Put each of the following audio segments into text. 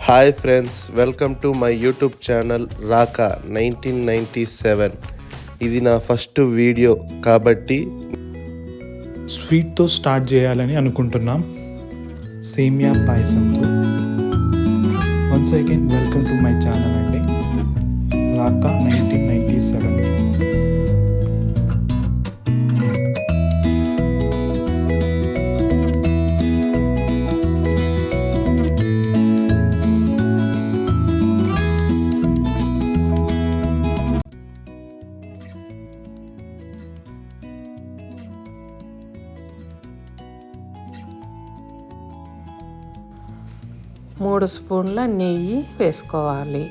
Hi friends, welcome to my YouTube channel Raka 1997. ఇది నా first video కాబట్టి స్వీట్తో స్టార్ట్ చేయాలని అనుకుంటున్నాం, సేమియా పాయసంతో. Once again welcome to my channel అండి, రాకా 1997. 3 స్పూన్ల నెయ్యి వేసుకోవాలి.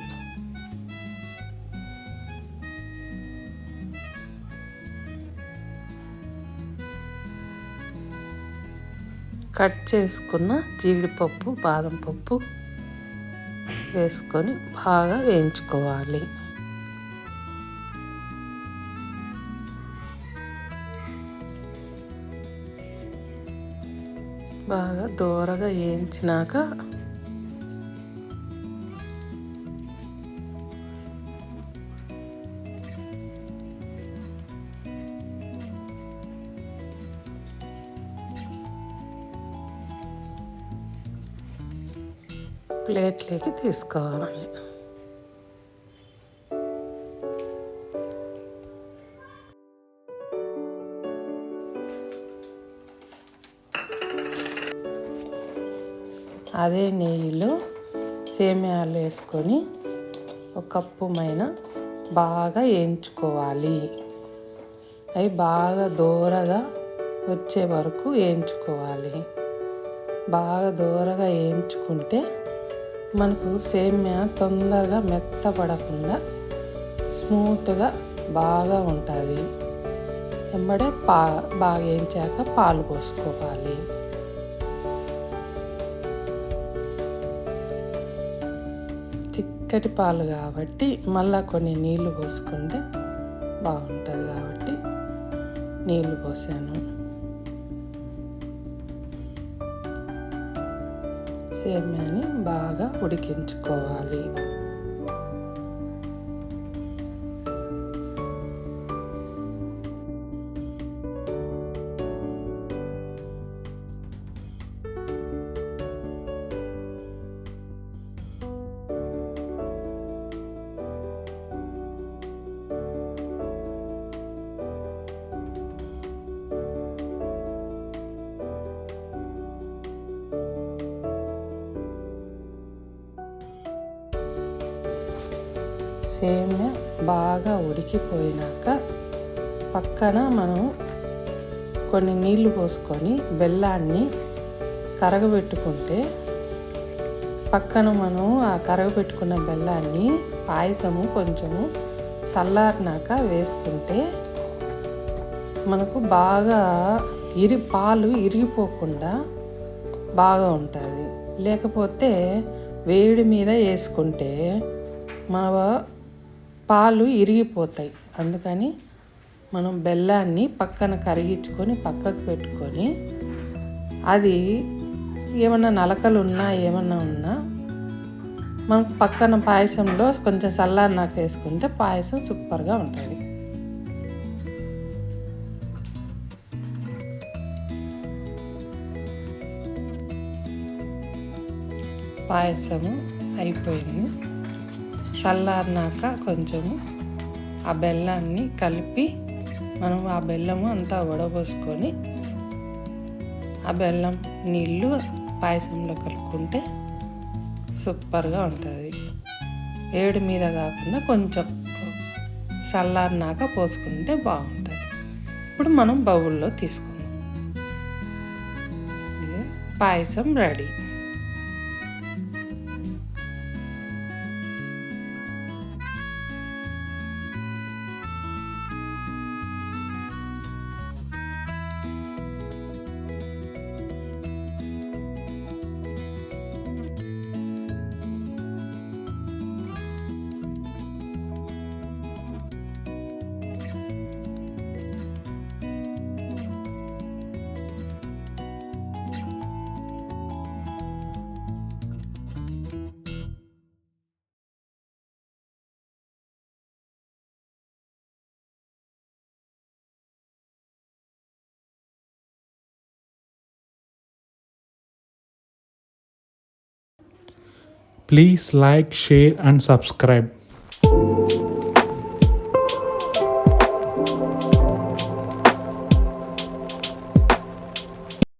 కట్ చేసుకున్న జీడిపప్పు, బాదం పప్పు వేసుకొని బాగా వేయించుకోవాలి. బాగా దూరగా వేయించినాక ప్లేట్లోకి తీసుకోవాలి. అదే నెయ్యిలో సేమియాలు వేసుకొని ఒక కప్పు మైన బాగా వేయించుకోవాలి. అవి బాగా దూరగా వచ్చే వరకు వేయించుకోవాలి. బాగా దూరగా వేయించుకుంటే మనకు సేమియా తొందరగా మెత్తపడకుండా స్మూత్గా బాగా ఉంటుంది. వెంబడే బాగా వేయించాక పాలు పోసుకోవాలి. చిక్కటి పాలు కాబట్టి మళ్ళీ కొన్ని నీళ్లు పోసుకుంటే బాగుంటుంది కాబట్టి నీళ్లు పోసాను. సేమియాని బాగా ఉడికించుకోవాలి. సేమియా బాగా ఉడికిపోయినాక పక్కన మనం కొన్ని నీళ్లు పోసుకొని బెల్లాన్ని కరగబెట్టుకుంటే, పక్కన మనం ఆ కరగబెట్టుకున్న బెల్లాన్ని పాయసము కొంచెము చల్లారినాక వేసుకుంటే మనకు బాగా పాలు ఇరిగిపోకుండా బాగా ఉంటుంది. లేకపోతే వేడి మీద వేసుకుంటే మన పాలు ఇరిగిపోతాయి. అందుకని మనం బెల్లాన్ని పక్కన కరిగించుకొని పక్కకు పెట్టుకొని, అది ఏమన్నా నలకలు ఉన్నా ఏమన్నా ఉన్నా మనం పక్కన పాయసంలో కొంచెం చల్లారినాక వేసుకుంటే పాయసం సూపర్గా ఉంటుంది. పాయసము అయిపోయింది. చల్లారినాక కొంచెము ఆ బెల్లాన్ని కలిపి మనం ఆ బెల్లము అంతా వడబోసుకొని ఆ బెల్లం నీళ్ళు పాయసంలో కలుపుకుంటే సూపర్గా ఉంటుంది. వేడి మీద కాకుండా కొంచెం చల్లారినాక పోసుకుంటే బాగుంటుంది. ఇప్పుడు మనం బౌల్లో తీసుకుందాం. పాయసం ready. Please like, share and subscribe.